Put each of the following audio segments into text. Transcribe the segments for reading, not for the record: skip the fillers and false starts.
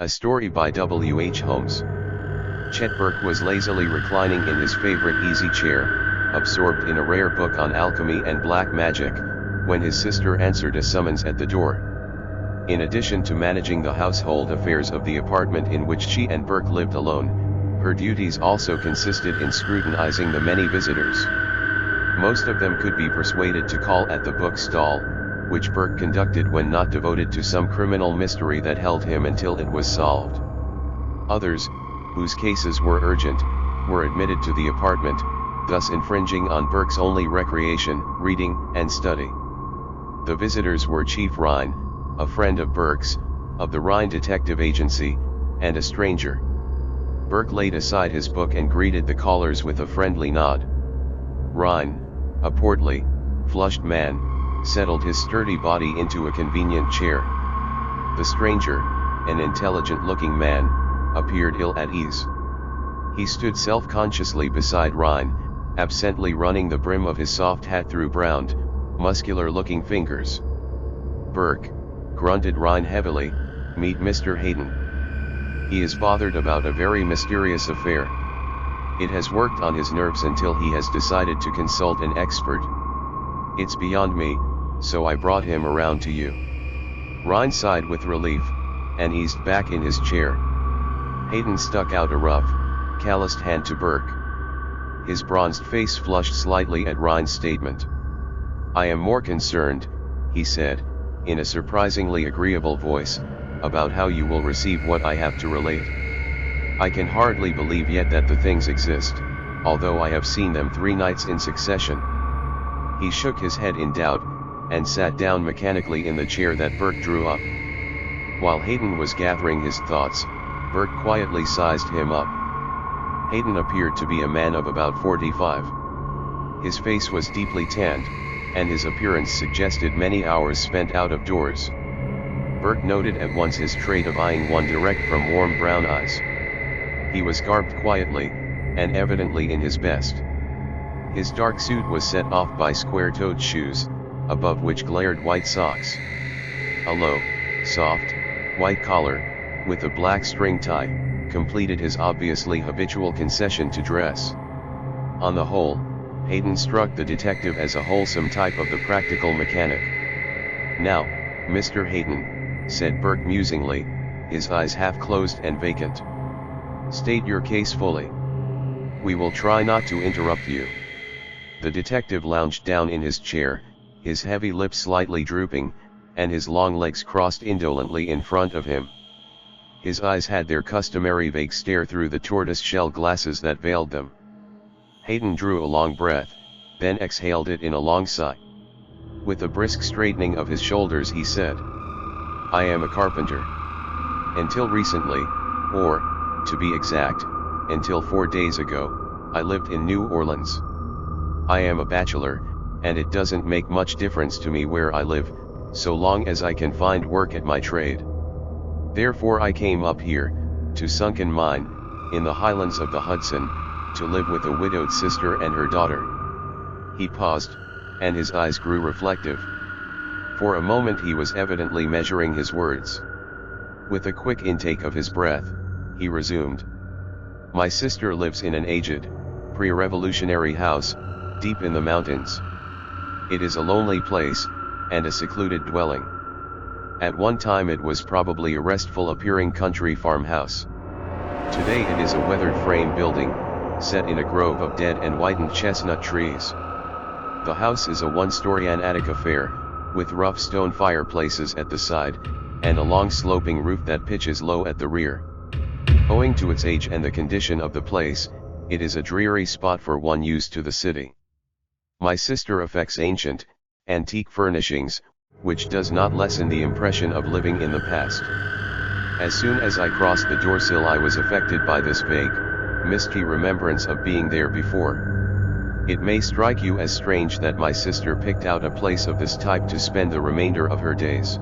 A story by W. H. Holmes. Chet Burke was lazily reclining in his favorite easy chair, absorbed in a rare book on alchemy and black magic, when his sister answered a summons at the door. In addition to managing the household affairs of the apartment in which she and Burke lived alone, her duties also consisted in scrutinizing the many visitors. Most of them could be persuaded to call at the bookstall, which Burke conducted when not devoted to some criminal mystery that held him until it was solved. Others, whose cases were urgent, were admitted to the apartment, thus infringing on Burke's only recreation, reading and study. The visitors were Chief Rhine, a friend of Burke's, of the Rhine Detective Agency, and a stranger. Burke laid aside his book and greeted the callers with a friendly nod. Rhine, a portly, flushed man, settled his sturdy body into a convenient chair. The stranger, an intelligent-looking man, appeared ill at ease. He stood self-consciously beside Rhine, absently running the brim of his soft hat through browned, muscular-looking fingers. "Burke," grunted Rhine heavily, "meet Mr. Hayden. He is bothered about a very mysterious affair. It has worked on his nerves until he has decided to consult an expert. It's beyond me, so I brought him around to you." Rhine sighed with relief, and eased back in his chair. Hayden stuck out a rough, calloused hand to Burke. His bronzed face flushed slightly at Rhine's statement. "I am more concerned," he said, in a surprisingly agreeable voice, "about how you will receive what I have to relate. I can hardly believe yet that the things exist, although I have seen them 3 nights in succession." He shook his head in doubt, and sat down mechanically in the chair that Burke drew up. While Hayden was gathering his thoughts, Burke quietly sized him up. Hayden appeared to be a man of about 45. His face was deeply tanned, and his appearance suggested many hours spent out of doors. Burke noted at once his trait of eyeing one direct from warm brown eyes. He was garbed quietly, and evidently in his best. His dark suit was set off by square-toed shoes, above which glared white socks. A low, soft, white collar, with a black string tie, completed his obviously habitual concession to dress. On the whole, Hayden struck the detective as a wholesome type of the practical mechanic. "Now, Mr. Hayden," said Burke musingly, his eyes half closed and vacant. "State your case fully. We will try not to interrupt you." The detective lounged down in his chair, his heavy lips slightly drooping, and his long legs crossed indolently in front of him. His eyes had their customary vague stare through the tortoise-shell glasses that veiled them. Hayden drew a long breath, then exhaled it in a long sigh. With a brisk straightening of his shoulders he said, "I am a carpenter. Until recently, or, to be exact, until 4 days ago, I lived in New Orleans. I am a bachelor, and it doesn't make much difference to me where I live, so long as I can find work at my trade. Therefore I came up here, to Sunken Mine, in the highlands of the Hudson, to live with a widowed sister and her daughter." He paused, and his eyes grew reflective. For a moment he was evidently measuring his words. With a quick intake of his breath, he resumed. "My sister lives in an aged, pre-revolutionary house, deep in the mountains. It is a lonely place, and a secluded dwelling. At one time it was probably a restful-appearing country farmhouse. Today it is a weathered frame building, set in a grove of dead and whitened chestnut trees. The house is a 1-story attic affair, with rough stone fireplaces at the side, and a long sloping roof that pitches low at the rear. Owing to its age and the condition of the place, it is a dreary spot for one used to the city. My sister affects ancient, antique furnishings, which does not lessen the impression of living in the past. As soon as I crossed the doorsill I was affected by this vague, misty remembrance of being there before. It may strike you as strange that my sister picked out a place of this type to spend the remainder of her days.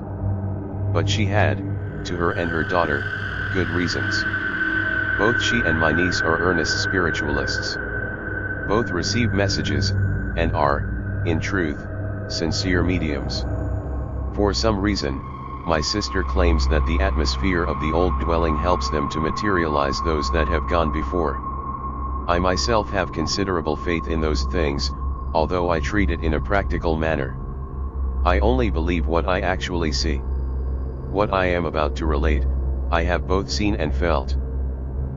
But she had, to her and her daughter, good reasons. Both she and my niece are earnest spiritualists. Both receive messages, and are, in truth, sincere mediums. For some reason, My sister claims that the atmosphere of the old dwelling helps them to materialize those that have gone before. I myself have considerable faith in those things, although I treat it in a practical manner. I only believe what I actually see. What I am about to relate, I have both seen and felt.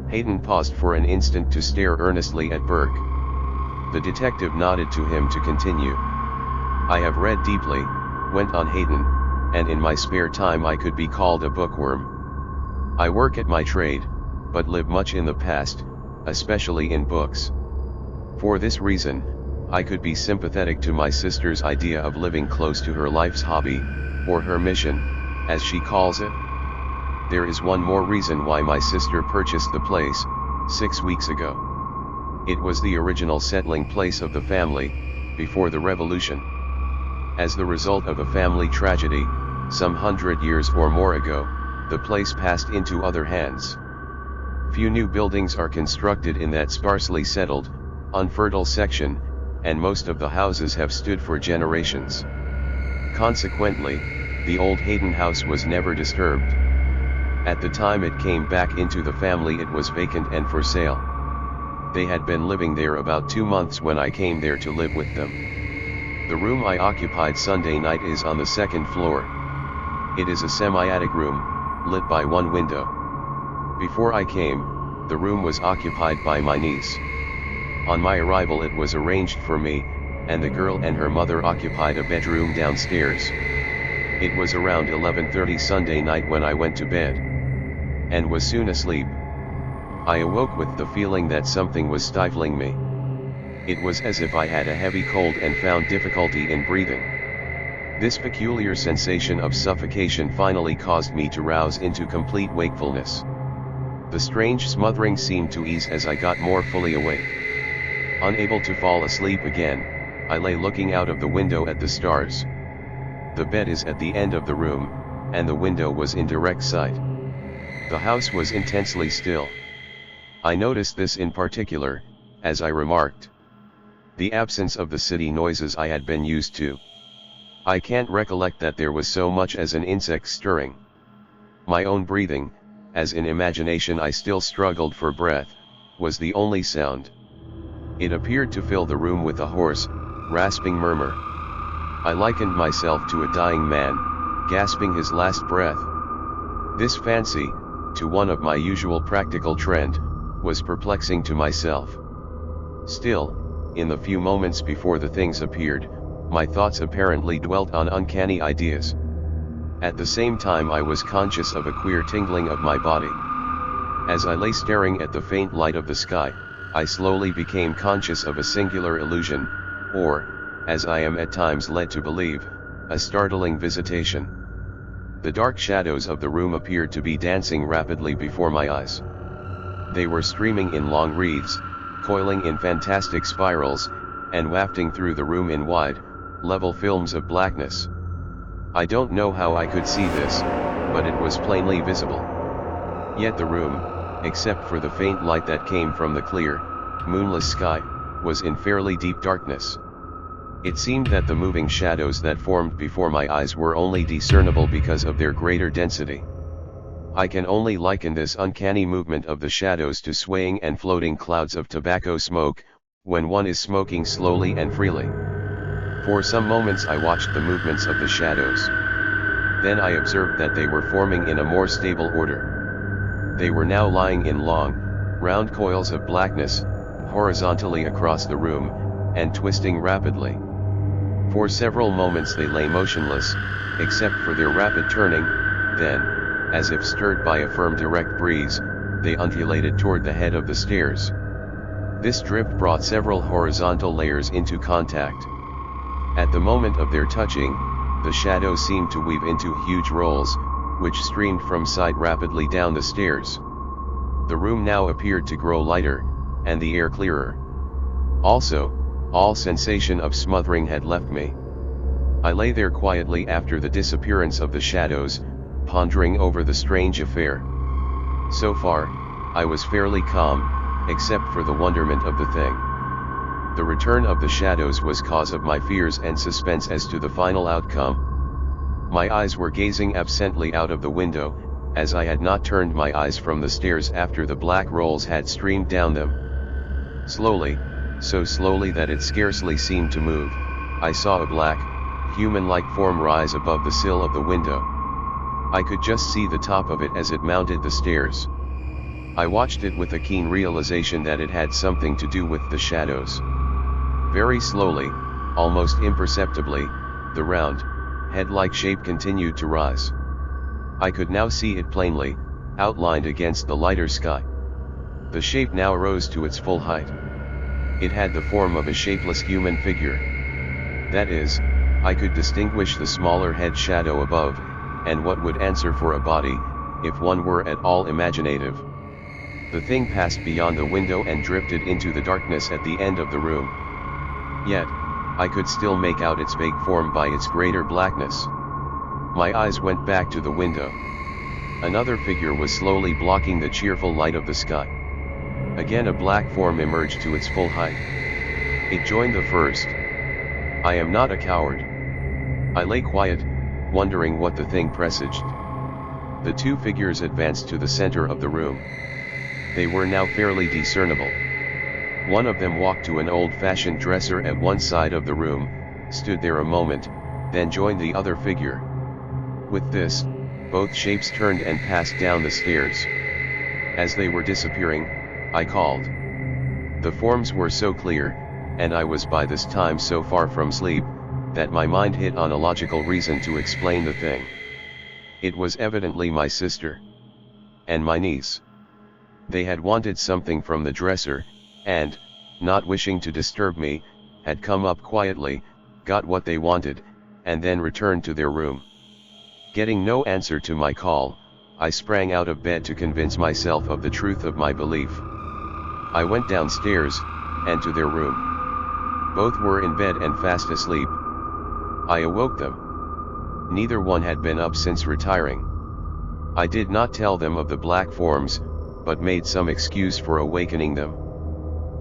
Hayden paused for an instant to stare earnestly at Burke. The detective nodded to him to continue. I have read deeply, went on Hayden, and in my spare time I could be called a bookworm. I work at my trade, but live much in the past, especially in books. For this reason, I could be sympathetic to my sister's idea of living close to her life's hobby, or her mission, as she calls it. There is one more reason why my sister purchased the place, 6 weeks ago. It was the original settling place of the family, before the revolution. As the result of a family tragedy, some 100 years or more ago, the place passed into other hands. Few new buildings are constructed in that sparsely settled, unfertile section, and most of the houses have stood for generations. Consequently, the old Hayden house was never disturbed. At the time it came back into the family it was vacant and for sale. They had been living there about 2 months when I came there to live with them. The room I occupied Sunday night is on the second floor. It is a semi-attic room, lit by one window. Before I came, the room was occupied by my niece. On my arrival it was arranged for me, and the girl and her mother occupied a bedroom downstairs. It was around 11:30 Sunday night when I went to bed, and was soon asleep. I awoke with the feeling that something was stifling me. It was as if I had a heavy cold and found difficulty in breathing. This peculiar sensation of suffocation finally caused me to rouse into complete wakefulness. The strange smothering seemed to ease as I got more fully awake. Unable to fall asleep again, I lay looking out of the window at the stars. The bed is at the end of the room, and the window was in direct sight. The house was intensely still. I noticed this in particular, as I remarked. The absence of the city noises I had been used to. I can't recollect that there was so much as an insect stirring. My own breathing, as in imagination I still struggled for breath, was the only sound. It appeared to fill the room with a hoarse, rasping murmur. I likened myself to a dying man, gasping his last breath. This fancy, to one of my usual practical trend, was perplexing to myself. Still, in the few moments before the things appeared, my thoughts apparently dwelt on uncanny ideas. At the same time I was conscious of a queer tingling of my body. As I lay staring at the faint light of the sky, I slowly became conscious of a singular illusion, or, as I am at times led to believe, a startling visitation. The dark shadows of the room appeared to be dancing rapidly before my eyes. They were streaming in long wreaths, coiling in fantastic spirals, and wafting through the room in wide, level films of blackness. I don't know how I could see this, but it was plainly visible. Yet the room, except for the faint light that came from the clear, moonless sky, was in fairly deep darkness. It seemed that the moving shadows that formed before my eyes were only discernible because of their greater density. I can only liken this uncanny movement of the shadows to swaying and floating clouds of tobacco smoke, when one is smoking slowly and freely. For some moments I watched the movements of the shadows. Then I observed that they were forming in a more stable order. They were now lying in long, round coils of blackness, horizontally across the room, and twisting rapidly. For several moments they lay motionless, except for their rapid turning, then, as if stirred by a firm direct breeze, they undulated toward the head of the stairs. This drift brought several horizontal layers into contact. At the moment of their touching, the shadows seemed to weave into huge rolls, which streamed from sight rapidly down the stairs. The room now appeared to grow lighter, and the air clearer. Also, all sensation of smothering had left me. I lay there quietly after the disappearance of the shadows, pondering over the strange affair. So far, I was fairly calm, except for the wonderment of the thing. The return of the shadows was cause of my fears and suspense as to the final outcome. My eyes were gazing absently out of the window, as I had not turned my eyes from the stairs after the black rolls had streamed down them. Slowly, so slowly that it scarcely seemed to move, I saw a black, human-like form rise above the sill of the window. I could just see the top of it as it mounted the stairs. I watched it with a keen realization that it had something to do with the shadows. Very slowly, almost imperceptibly, the round, head-like shape continued to rise. I could now see it plainly, outlined against the lighter sky. The shape now rose to its full height. It had the form of a shapeless human figure. That is, I could distinguish the smaller head shadow above, and what would answer for a body, if one were at all imaginative. The thing passed beyond the window and drifted into the darkness at the end of the room. Yet, I could still make out its vague form by its greater blackness. My eyes went back to the window. Another figure was slowly blocking the cheerful light of the sky. Again a black form emerged to its full height. It joined the first. I am not a coward. I lay quiet, wondering what the thing presaged. The two figures advanced to the center of the room. They were now fairly discernible. One of them walked to an old-fashioned dresser at one side of the room, stood there a moment, then joined the other figure. With this, both shapes turned and passed down the stairs. As they were disappearing, I called. The forms were so clear, and I was by this time so far from sleep, that my mind hit on a logical reason to explain the thing. It was evidently my sister and my niece. They had wanted something from the dresser, and, not wishing to disturb me, had come up quietly, got what they wanted, and then returned to their room. Getting no answer to my call, I sprang out of bed to convince myself of the truth of my belief. I went downstairs, and to their room. Both were in bed and fast asleep. I awoke them. Neither one had been up since retiring. I did not tell them of the black forms, but made some excuse for awakening them.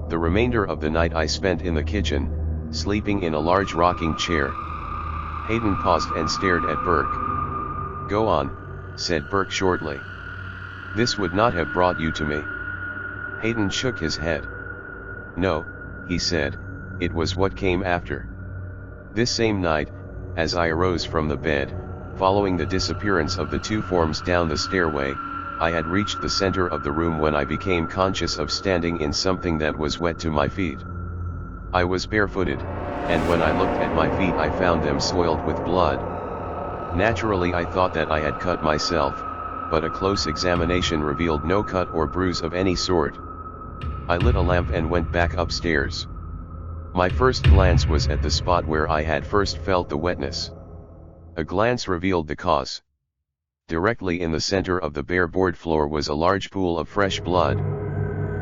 The remainder of the night I spent in the kitchen, sleeping in a large rocking chair. Hayden paused and stared at Burke. "Go on," said Burke shortly. "This would not have brought you to me." Hayden shook his head. "No," he said, "it was what came after. This same night, as I arose from the bed, following the disappearance of the two forms down the stairway, I had reached the center of the room when I became conscious of standing in something that was wet to my feet. I was barefooted, and when I looked at my feet I found them soiled with blood. Naturally I thought that I had cut myself, but a close examination revealed no cut or bruise of any sort. I lit a lamp and went back upstairs. My first glance was at the spot where I had first felt the wetness. A glance revealed the cause. Directly in the center of the bare board floor was a large pool of fresh blood.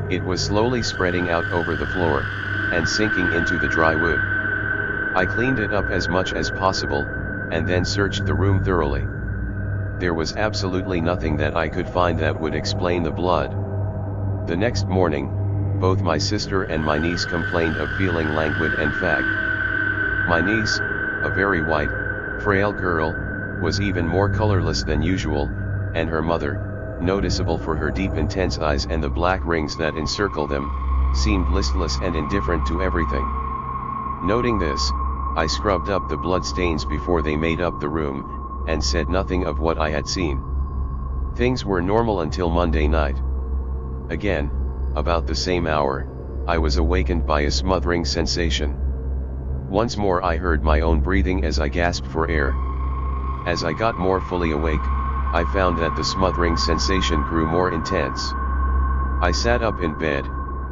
It was slowly spreading out over the floor, and sinking into the dry wood. I cleaned it up as much as possible, and then searched the room thoroughly. There was absolutely nothing that I could find that would explain the blood. The next morning, both my sister and my niece complained of feeling languid and fagged. My niece, a very white, frail girl, was even more colorless than usual, and her mother, noticeable for her deep intense eyes and the black rings that encircle them, seemed listless and indifferent to everything. Noting this, I scrubbed up the blood stains before they made up the room, and said nothing of what I had seen. Things were normal until Monday night. Again, about the same hour, I was awakened by a smothering sensation. Once more I heard my own breathing as I gasped for air. As I got more fully awake, I found that the smothering sensation grew more intense. I sat up in bed,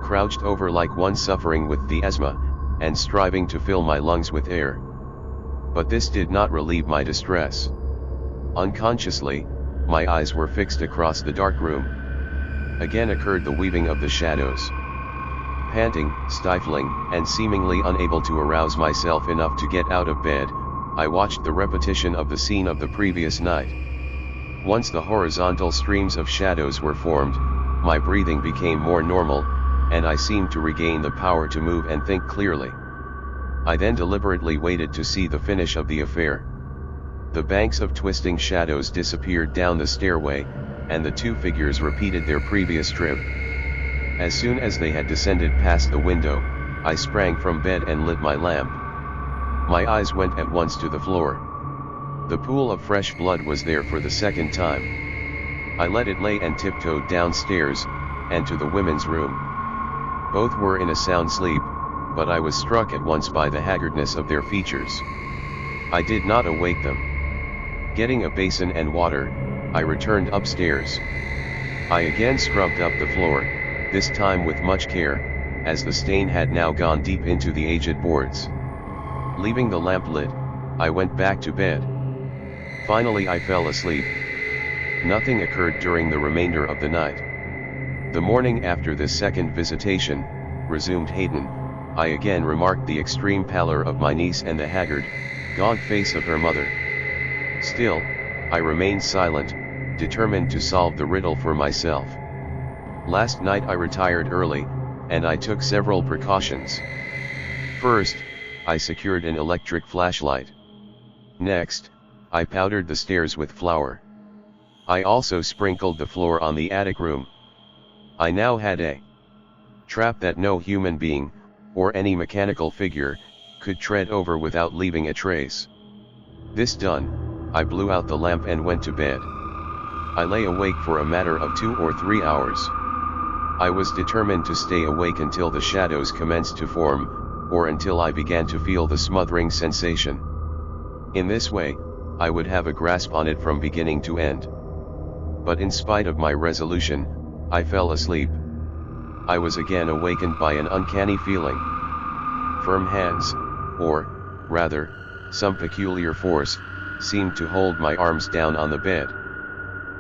crouched over like one suffering with the asthma, and striving to fill my lungs with air. But this did not relieve my distress. Unconsciously, my eyes were fixed across the dark room. Again occurred the weaving of the shadows. Panting, stifling, and seemingly unable to arouse myself enough to get out of bed, I watched the repetition of the scene of the previous night. Once the horizontal streams of shadows were formed, my breathing became more normal, and I seemed to regain the power to move and think clearly. I then deliberately waited to see the finish of the affair. The banks of twisting shadows disappeared down the stairway, and the two figures repeated their previous trip. As soon as they had descended past the window, I sprang from bed and lit my lamp. My eyes went at once to the floor. The pool of fresh blood was there for the second time. I let it lay and tiptoed downstairs, and to the women's room. Both were in a sound sleep, but I was struck at once by the haggardness of their features. I did not awake them. Getting a basin and water, I returned upstairs. I again scrubbed up the floor, this time with much care, as the stain had now gone deep into the aged boards. Leaving the lamp lit, I went back to bed. Finally I fell asleep. Nothing occurred during the remainder of the night. The morning after this second visitation, resumed Hayden, I again remarked the extreme pallor of my niece and the haggard, gaunt face of her mother. Still, I remained silent, determined to solve the riddle for myself. Last night I retired early, and I took several precautions. First, I secured an electric flashlight. Next, I powdered the stairs with flour. I also sprinkled the floor on the attic room. I now had a trap that no human being, or any mechanical figure, could tread over without leaving a trace. This done, I blew out the lamp and went to bed. I lay awake for a matter of 2 or 3 hours. I was determined to stay awake until the shadows commenced to form, or until I began to feel the smothering sensation. In this way, I would have a grasp on it from beginning to end. But in spite of my resolution, I fell asleep. I was again awakened by an uncanny feeling. Firm hands, or, rather, some peculiar force, seemed to hold my arms down on the bed.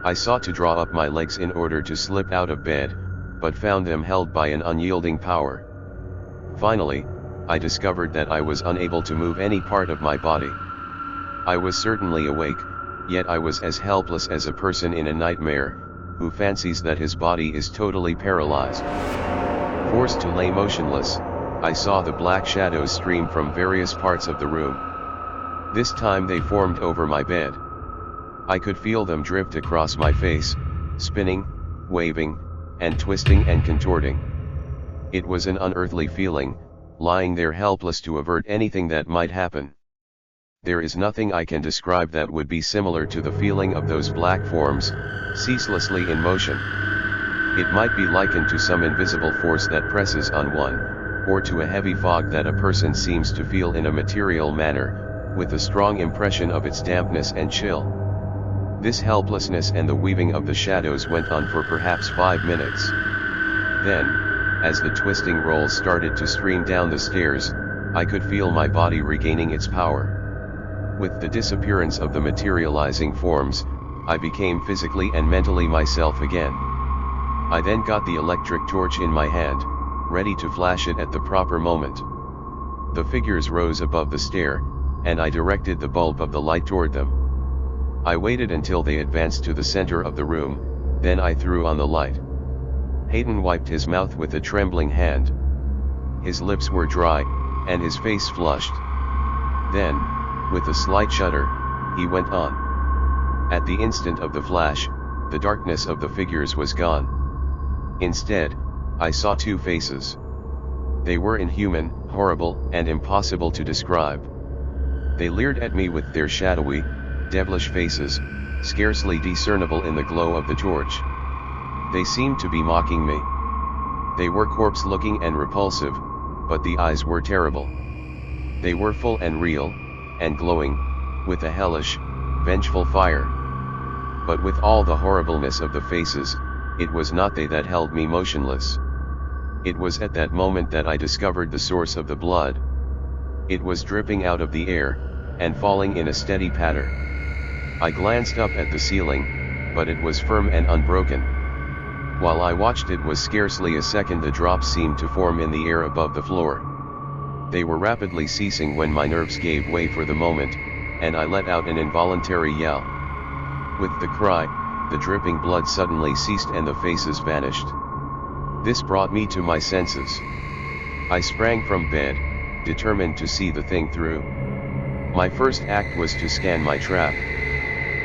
I sought to draw up my legs in order to slip out of bed, but found them held by an unyielding power. Finally, I discovered that I was unable to move any part of my body. I was certainly awake, yet I was as helpless as a person in a nightmare, who fancies that his body is totally paralyzed. Forced to lay motionless, I saw the black shadows stream from various parts of the room. This time they formed over my bed. I could feel them drift across my face, spinning, waving, and twisting and contorting. It was an unearthly feeling, lying there helpless to avert anything that might happen. There is nothing I can describe that would be similar to the feeling of those black forms, ceaselessly in motion. It might be likened to some invisible force that presses on one, or to a heavy fog that a person seems to feel in a material manner, with a strong impression of its dampness and chill. This helplessness and the weaving of the shadows went on for perhaps 5 minutes. Then, as the twisting rolls started to stream down the stairs, I could feel my body regaining its power. With the disappearance of the materializing forms, I became physically and mentally myself again. I then got the electric torch in my hand, ready to flash it at the proper moment. The figures rose above the stair, and I directed the bulb of the light toward them. I waited until they advanced to the center of the room, then I threw on the light. Hayden wiped his mouth with a trembling hand. His lips were dry, and his face flushed. Then, with a slight shudder, he went on. At the instant of the flash, the darkness of the figures was gone. Instead, I saw two faces. They were inhuman, horrible, and impossible to describe. They leered at me with their shadowy, devilish faces, scarcely discernible in the glow of the torch. They seemed to be mocking me. They were corpse-looking and repulsive, but the eyes were terrible. They were full and real, and glowing, with a hellish, vengeful fire. But with all the horribleness of the faces, it was not they that held me motionless. It was at that moment that I discovered the source of the blood. It was dripping out of the air, and falling in a steady patter. I glanced up at the ceiling, but it was firm and unbroken. While I watched it was scarcely a second the drops seemed to form in the air above the floor. They were rapidly ceasing when my nerves gave way for the moment, and I let out an involuntary yell. With the cry, the dripping blood suddenly ceased and the faces vanished. This brought me to my senses. I sprang from bed, determined to see the thing through. My first act was to scan my trap.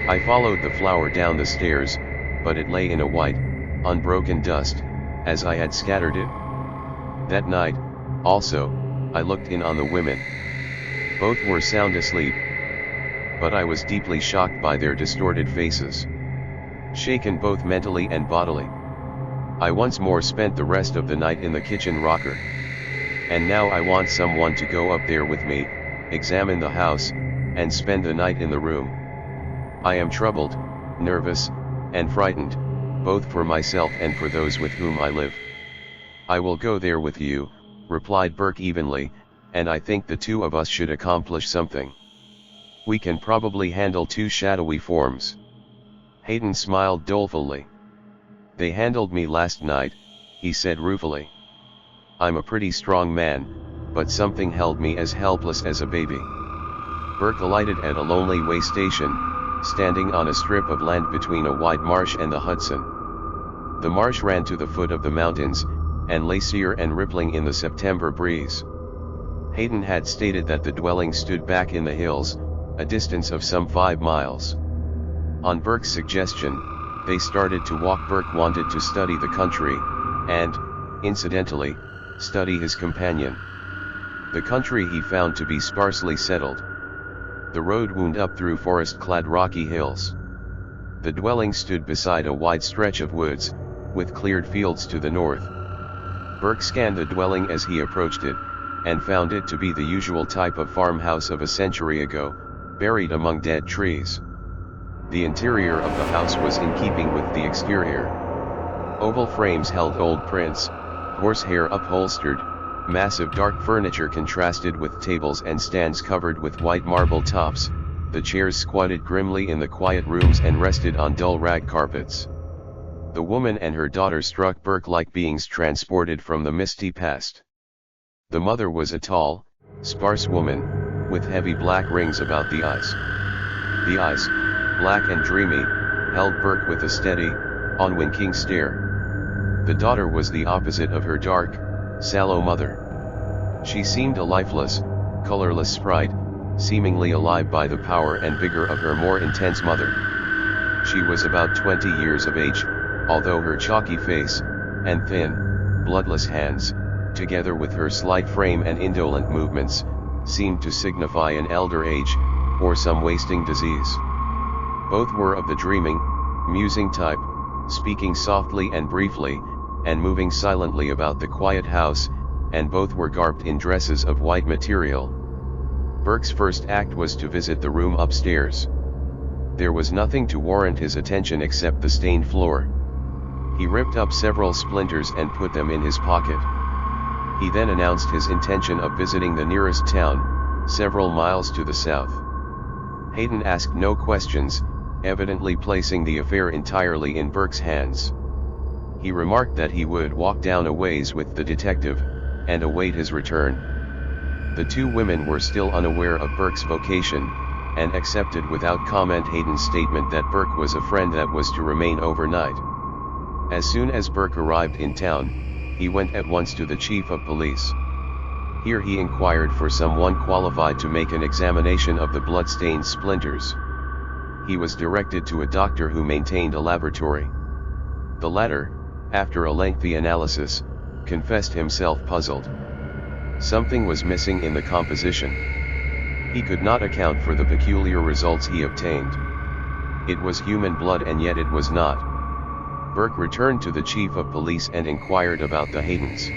I followed the flower down the stairs, but it lay in a white, unbroken dust, as I had scattered it. That night, also, I looked in on the women. Both were sound asleep, but I was deeply shocked by their distorted faces. Shaken both mentally and bodily, I once more spent the rest of the night in the kitchen rocker. And now I want someone to go up there with me, examine the house, and spend the night in the room. I am troubled, nervous, and frightened, both for myself and for those with whom I live. I will go there with you, replied Burke evenly, and I think the two of us should accomplish something. We can probably handle two shadowy forms. Hayden smiled dolefully. They handled me last night, he said ruefully. I'm a pretty strong man, but something held me as helpless as a baby. Burke alighted at a lonely way station, standing on a strip of land between a wide marsh and the Hudson. The marsh ran to the foot of the mountains, and lay sere and rippling in the September breeze. Hayden had stated that the dwelling stood back in the hills, a distance of some 5 miles. On Burke's suggestion, they started to walk. Burke wanted to study the country, and, incidentally, study his companion. The country he found to be sparsely settled. The road wound up through forest-clad rocky hills. The dwelling stood beside a wide stretch of woods, with cleared fields to the north. Burke scanned the dwelling as he approached it, and found it to be the usual type of farmhouse of a century ago, buried among dead trees. The interior of the house was in keeping with the exterior. Oval frames held old prints, horsehair upholstered, massive dark furniture contrasted with tables and stands covered with white marble tops. The chairs squatted grimly in the quiet rooms and rested on dull rag carpets. The woman and her daughter struck Burke like beings transported from the misty past. The mother was a tall, sparse woman, with heavy black rings about the eyes. The eyes, black and dreamy, held Burke with a steady, unwinking stare. The daughter was the opposite of her dark, sallow mother. She seemed a lifeless, colorless sprite, seemingly alive by the power and vigor of her more intense mother. She was about 20 years of age, although her chalky face, and thin, bloodless hands, together with her slight frame and indolent movements, seemed to signify an elder age, or some wasting disease. Both were of the dreaming, musing type, speaking softly and briefly, and moving silently about the quiet house, and both were garbed in dresses of white material. Burke's first act was to visit the room upstairs. There was nothing to warrant his attention except the stained floor. He ripped up several splinters and put them in his pocket. He then announced his intention of visiting the nearest town, several miles to the south. Hayden asked no questions, evidently placing the affair entirely in Burke's hands. He remarked that he would walk down a ways with the detective, and await his return. The two women were still unaware of Burke's vocation, and accepted without comment Hayden's statement that Burke was a friend that was to remain overnight. As soon as Burke arrived in town, he went at once to the chief of police. Here he inquired for someone qualified to make an examination of the blood-stained splinters. He was directed to a doctor who maintained a laboratory. The latter, after a lengthy analysis, confessed himself puzzled. Something was missing in the composition. He could not account for the peculiar results he obtained. It was human blood and yet it was not. Burke returned to the chief of police and inquired about the Haydens.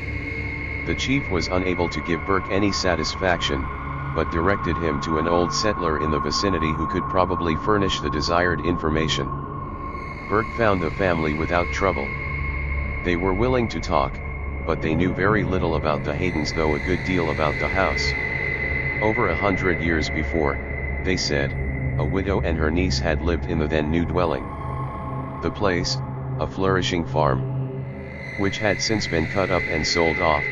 The chief was unable to give Burke any satisfaction, but directed him to an old settler in the vicinity who could probably furnish the desired information. Burke found the family without trouble. They were willing to talk, but they knew very little about the Haydens, though a good deal about the house. Over 100 years before, they said, a widow and her niece had lived in the then new dwelling. The place, a flourishing farm, which had since been cut up and sold off,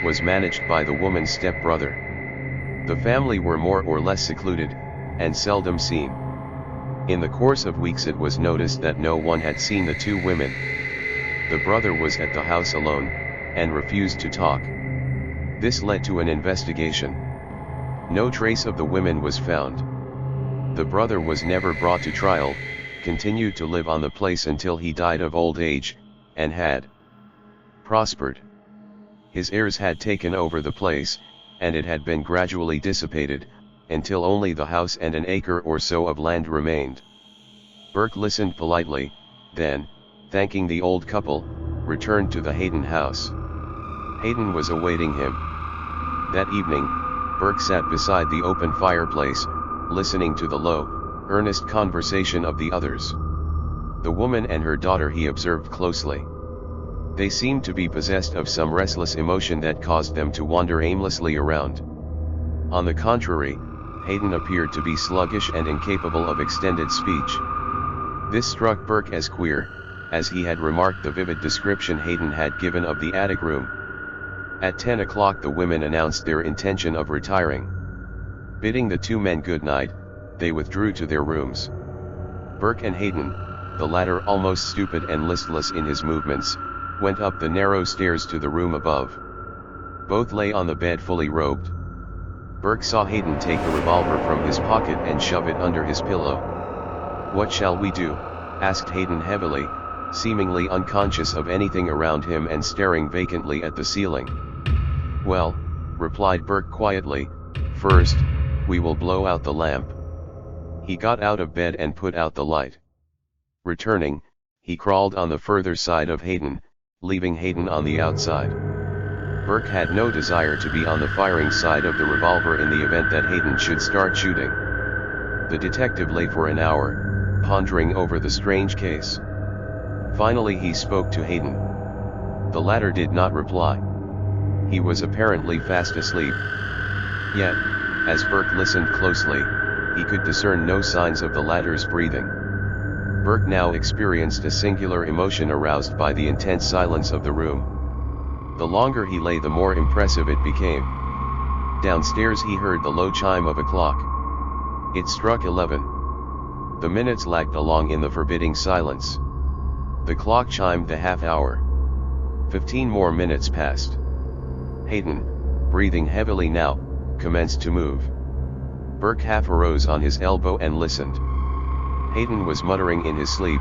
was managed by the woman's step-brother. The family were more or less secluded, and seldom seen. In the course of weeks it was noticed that no one had seen the two women. The brother was at the house alone, and refused to talk. This led to an investigation. No trace of the women was found. The brother was never brought to trial, continued to live on the place until he died of old age, and had prospered. His heirs had taken over the place, and it had been gradually dissipated, until only the house and an acre or so of land remained. Burke listened politely, then, thanking the old couple, returned to the Hayden house. Hayden was awaiting him. That evening, Burke sat beside the open fireplace, listening to the low, earnest conversation of the others. The woman and her daughter he observed closely. They seemed to be possessed of some restless emotion that caused them to wander aimlessly around. On the contrary, Hayden appeared to be sluggish and incapable of extended speech. This struck Burke as queer, as he had remarked the vivid description Hayden had given of the attic room. At 10 o'clock the women announced their intention of retiring. Bidding the two men good night, they withdrew to their rooms. Burke and Hayden, the latter almost stupid and listless in his movements, went up the narrow stairs to the room above. Both lay on the bed fully robed. Burke saw Hayden take a revolver from his pocket and shove it under his pillow. "What shall we do?" asked Hayden heavily, seemingly unconscious of anything around him and staring vacantly at the ceiling. "Well," replied Burke quietly, "first, we will blow out the lamp." He got out of bed and put out the light. Returning, he crawled on the further side of Hayden, leaving Hayden on the outside. Burke had no desire to be on the firing side of the revolver in the event that Hayden should start shooting. The detective lay for an hour, pondering over the strange case. Finally he spoke to Hayden. The latter did not reply. He was apparently fast asleep. Yet, as Burke listened closely, he could discern no signs of the latter's breathing. Burke now experienced a singular emotion aroused by the intense silence of the room. The longer he lay the more impressive it became. Downstairs he heard the low chime of a clock. It struck 11. The minutes lagged along in the forbidding silence. The clock chimed the half hour. 15 more minutes passed. Hayden, breathing heavily now, commenced to move. Burke half arose on his elbow and listened. Hayden was muttering in his sleep.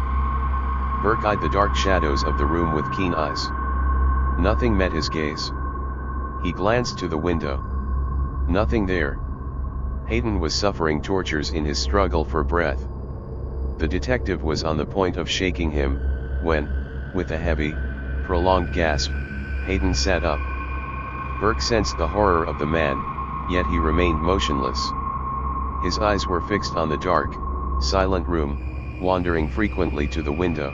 Burke eyed the dark shadows of the room with keen eyes. Nothing met his gaze. He glanced to the window. Nothing there. Hayden was suffering tortures in his struggle for breath. The detective was on the point of shaking him, when, with a heavy, prolonged gasp, Hayden sat up. Burke sensed the horror of the man, yet he remained motionless. His eyes were fixed on the dark, silent room, wandering frequently to the window.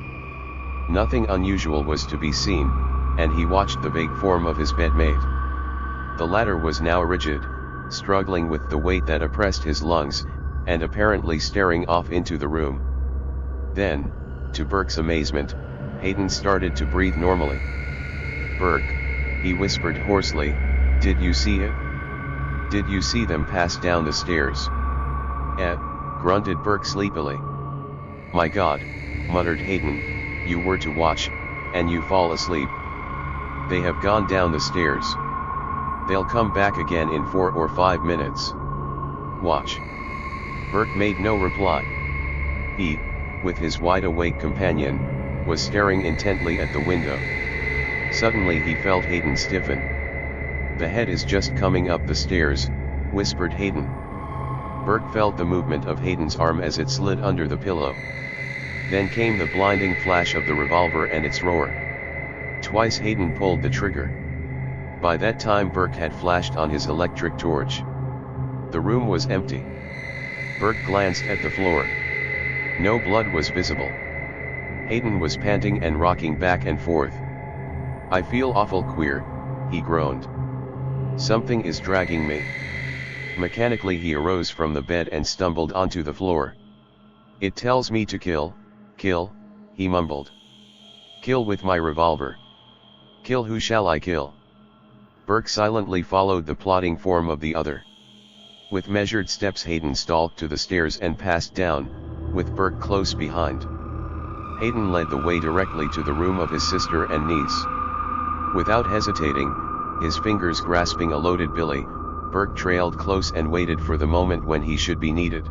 Nothing unusual was to be seen, and he watched the vague form of his bedmate. The latter was now rigid, struggling with the weight that oppressed his lungs, and apparently staring off into the room. Then, to Burke's amazement, Hayden started to breathe normally. "Burke," he whispered hoarsely, "did you see it? Did you see them pass down the stairs?" Grunted Burke sleepily. "My God," muttered Hayden, "you were to watch, and you fall asleep. They have gone down the stairs. They'll come back again in 4 or 5 minutes. Watch." Burke made no reply. He, with his wide-awake companion, was staring intently at the window. Suddenly he felt Hayden stiffen. "The head is just coming up the stairs," whispered Hayden. Burke felt the movement of Hayden's arm as it slid under the pillow. Then came the blinding flash of the revolver and its roar. Twice Hayden pulled the trigger. By that time Burke had flashed on his electric torch. The room was empty. Burke glanced at the floor. No blood was visible. Hayden was panting and rocking back and forth. "I feel awful queer," he groaned. "Something is dragging me." Mechanically he arose from the bed and stumbled onto the floor. "It tells me to kill, he mumbled. "Kill with my revolver. Kill, who shall I kill?" Burke silently followed the plodding form of the other. With measured steps Hayden stalked to the stairs and passed down, with Burke close behind. Hayden led the way directly to the room of his sister and niece. Without hesitating, his fingers grasping a loaded billy, Burke trailed close and waited for the moment when he should be needed.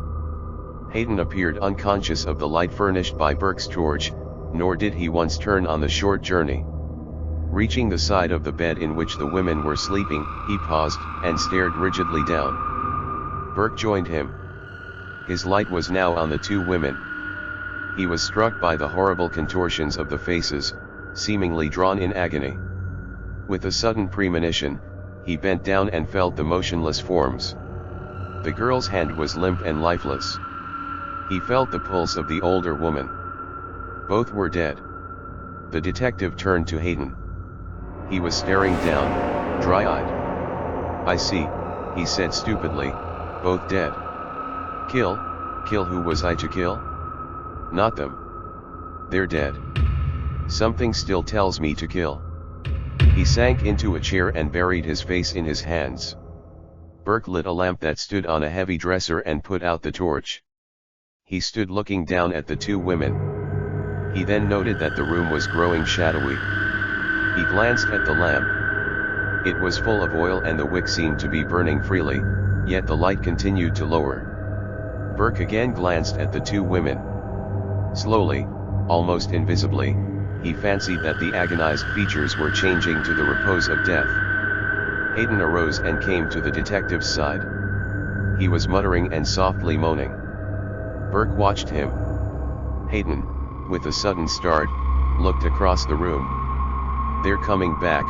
Hayden appeared unconscious of the light furnished by Burke's torch, nor did he once turn on the short journey. Reaching the side of the bed in which the women were sleeping, he paused, and stared rigidly down. Burke joined him. His light was now on the two women. He was struck by the horrible contortions of the faces, seemingly drawn in agony. With a sudden premonition, he bent down and felt the motionless forms. The girl's hand was limp and lifeless. He felt the pulse of the older woman. Both were dead. The detective turned to Hayden. He was staring down, dry-eyed. "I see," he said stupidly, "both dead." "Kill? Kill? Who was I to kill?" "Not them. They're dead. Something still tells me to kill." He sank into a chair and buried his face in his hands. Burke lit a lamp that stood on a heavy dresser and put out the torch. He stood looking down at the two women. He then noted that the room was growing shadowy. He glanced at the lamp. It was full of oil and the wick seemed to be burning freely, yet the light continued to lower. Burke again glanced at the two women. Slowly, almost invisibly, he fancied that the agonized features were changing to the repose of death. Hayden arose and came to the detective's side. He was muttering and softly moaning. Burke watched him. Hayden, with a sudden start, looked across the room. "They're coming back,"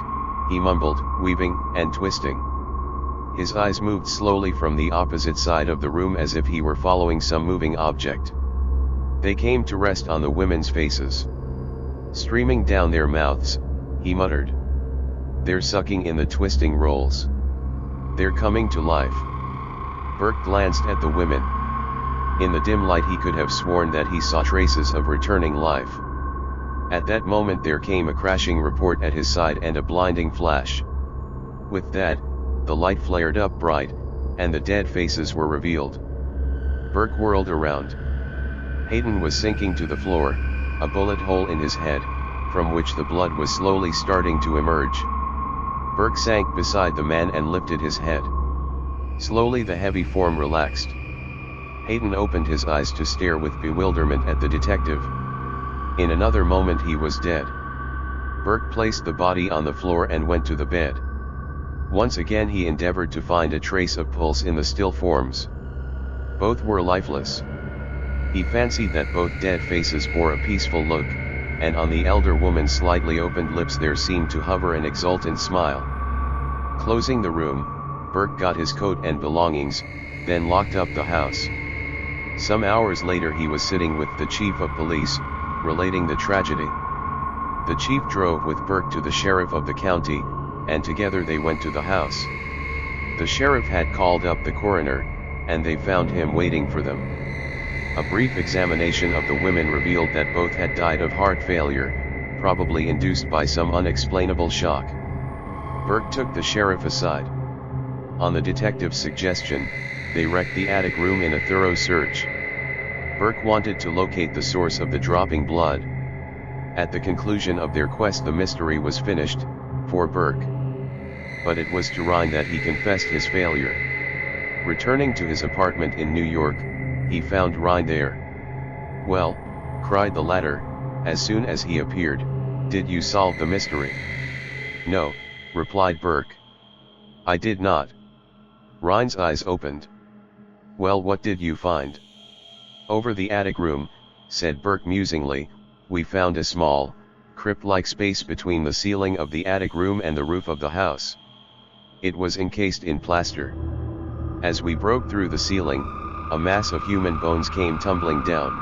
he mumbled, weaving and twisting. His eyes moved slowly from the opposite side of the room as if he were following some moving object. They came to rest on the women's faces. Streaming down their mouths, he muttered. "They're sucking in the twisting rolls. They're coming to life." Burke glanced at the women. In the dim light he could have sworn that he saw traces of returning life. At that moment there came a crashing report at his side and a blinding flash. With that, the light flared up bright, and the dead faces were revealed. Burke whirled around. Hayden was sinking to the floor, a bullet hole in his head, from which the blood was slowly starting to emerge. Burke sank beside the man and lifted his head. Slowly the heavy form relaxed. Hayden opened his eyes to stare with bewilderment at the detective. In another moment he was dead. Burke placed the body on the floor and went to the bed. Once again he endeavored to find a trace of pulse in the still forms. Both were lifeless. He fancied that both dead faces bore a peaceful look, and on the elder woman's slightly opened lips there seemed to hover an exultant smile. Closing the room, Burke got his coat and belongings, then locked up the house. Some hours later he was sitting with the chief of police, relating the tragedy. The chief drove with Burke to the sheriff of the county, and together they went to the house. The sheriff had called up the coroner, and they found him waiting for them. A brief examination of the women revealed that both had died of heart failure, probably induced by some unexplainable shock. Burke took the sheriff aside. On the detective's suggestion, they wrecked the attic room in a thorough search. Burke wanted to locate the source of the dropping blood. At the conclusion of their quest the mystery was finished, for Burke. But it was to Rhine that he confessed his failure. Returning to his apartment in New York, he found Rhine there. "Well," cried the latter, as soon as he appeared, "did you solve the mystery?" "No," replied Burke. "I did not." Rhine's eyes opened. "Well, what did you find?" "Over the attic room," said Burke musingly, "we found a small, crypt-like space between the ceiling of the attic room and the roof of the house. It was encased in plaster. As we broke through the ceiling, a mass of human bones came tumbling down.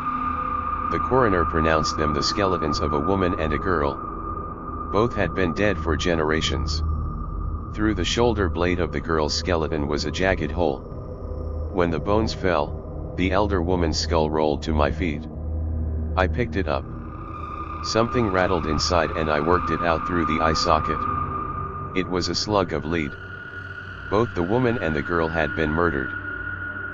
The coroner pronounced them the skeletons of a woman and a girl. Both had been dead for generations. Through the shoulder blade of the girl's skeleton was a jagged hole. When the bones fell, the elder woman's skull rolled to my feet. I picked it up. Something rattled inside and I worked it out through the eye socket. It was a slug of lead. Both the woman and the girl had been murdered.